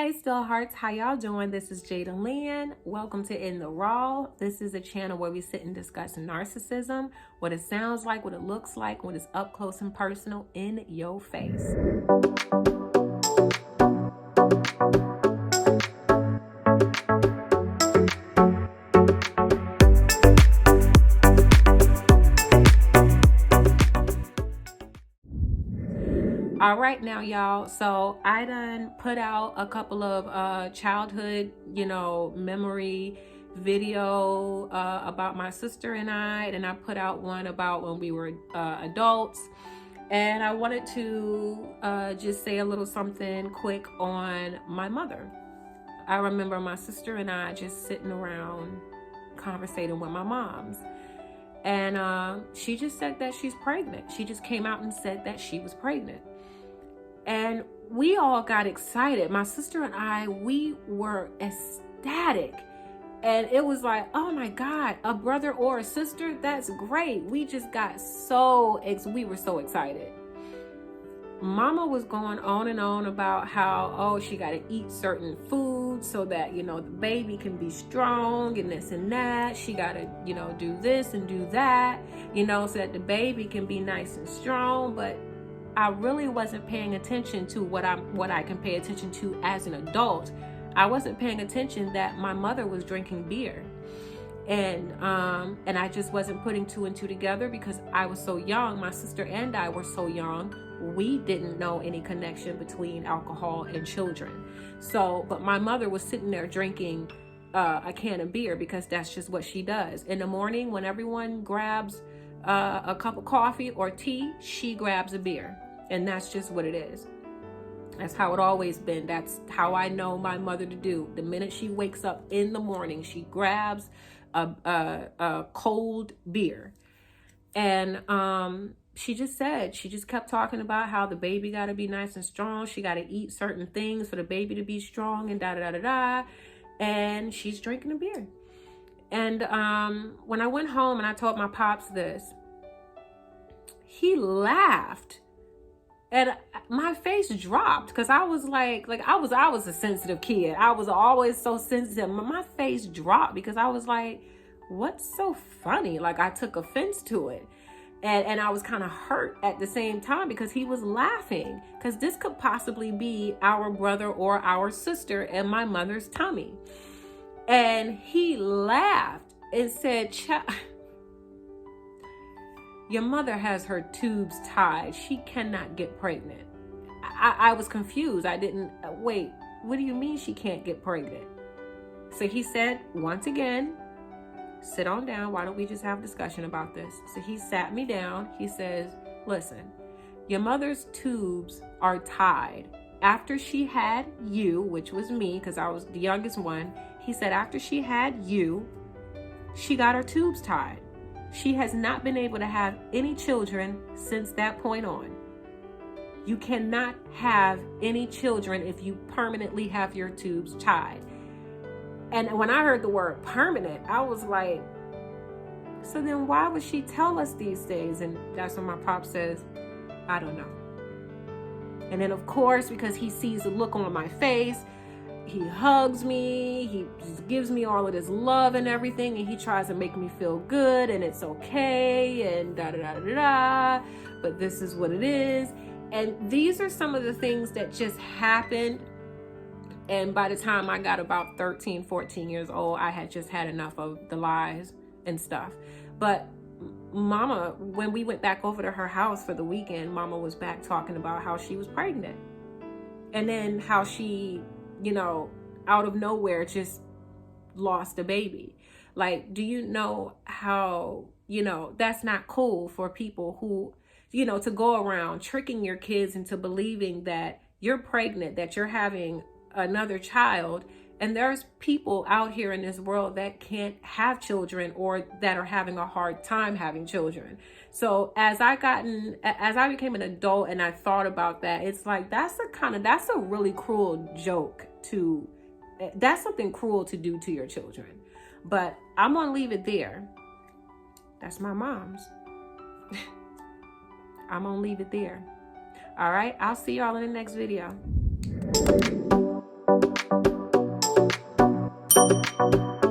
Hey Still Hearts, how y'all doing? This is Jada Lynn. Welcome to In the Raw. This is a channel where we sit and discuss narcissism, what it sounds like, what it looks like, when it's up close and personal in your face. All right now, y'all, so I done put out a couple of childhood, memory video about my sister and I put out one about when we were adults. And I wanted to just say a little something quick on my mother. I remember my sister and I just sitting around conversating with my moms. And she just said that she's pregnant. She just came out and said that she was pregnant. And we all got excited. My sister and I, we were ecstatic. And it was like, oh my God, a brother or a sister? That's great. We just got we were so excited. Mama was going on and on about how, she got to eat certain foods so that, the baby can be strong and this and that. She got to, do this and do that, so that the baby can be nice and strong. But I really wasn't paying attention to what I can pay attention to as an adult. I wasn't paying attention that my mother was drinking beer. And I just wasn't putting two and two together because I was so young. My sister and I were so young. We didn't know any connection between alcohol and children. But my mother was sitting there drinking a can of beer because that's just what she does. In the morning, when everyone grabs a cup of coffee or tea, she grabs a beer. And that's just what it is. That's how it always been. That's how I know my mother to do. The minute she wakes up in the morning, she grabs a cold beer. And she just kept talking about how the baby got to be nice and strong. She got to eat certain things for the baby to be strong and da-da-da-da-da. And she's drinking a beer. And when I went home and I told my pops this, he laughed. And my face dropped because I was I was a sensitive kid. I was always so sensitive. My face dropped because I was like, what's so funny? Like, I took offense to it. And I was kind of hurt at the same time because he was laughing, because this could possibly be our brother or our sister in my mother's tummy. And he laughed and said, your mother has her tubes tied. She cannot get pregnant. I was confused. Wait, what do you mean she can't get pregnant? So he said, once again, sit on down. Why don't we just have a discussion about this? So he sat me down. He says, listen, your mother's tubes are tied. After she had you, which was me, because I was the youngest one, he said after she had you, she got her tubes tied. She has not been able to have any children since that point on. You cannot have any children if you permanently have your tubes tied. And when I heard the word permanent, I was like, so then why would she tell us these things? And that's when my pop says, I don't know. And then, of course, because he sees the look on my face, he hugs me, he gives me all of this love and everything, and he tries to make me feel good, and it's okay, and da-da-da-da-da, but this is what it is. And these are some of the things that just happened. And by the time I got about 13, 14 years old, I had just had enough of the lies and stuff. But Mama, when we went back over to her house for the weekend, Mama was back talking about how she was pregnant. And then how she, out of nowhere just lost a baby. Like, do you know how, that's not cool for people who, to go around tricking your kids into believing that you're pregnant, that you're having another child. And there's people out here in this world that can't have children or that are having a hard time having children. So as I became an adult and I thought about that, it's like, that's a really cruel joke that's something cruel to do to your children. But I'm going to leave it there. That's my mom's. I'm going to leave it there. All right. I'll see y'all in the next video. you.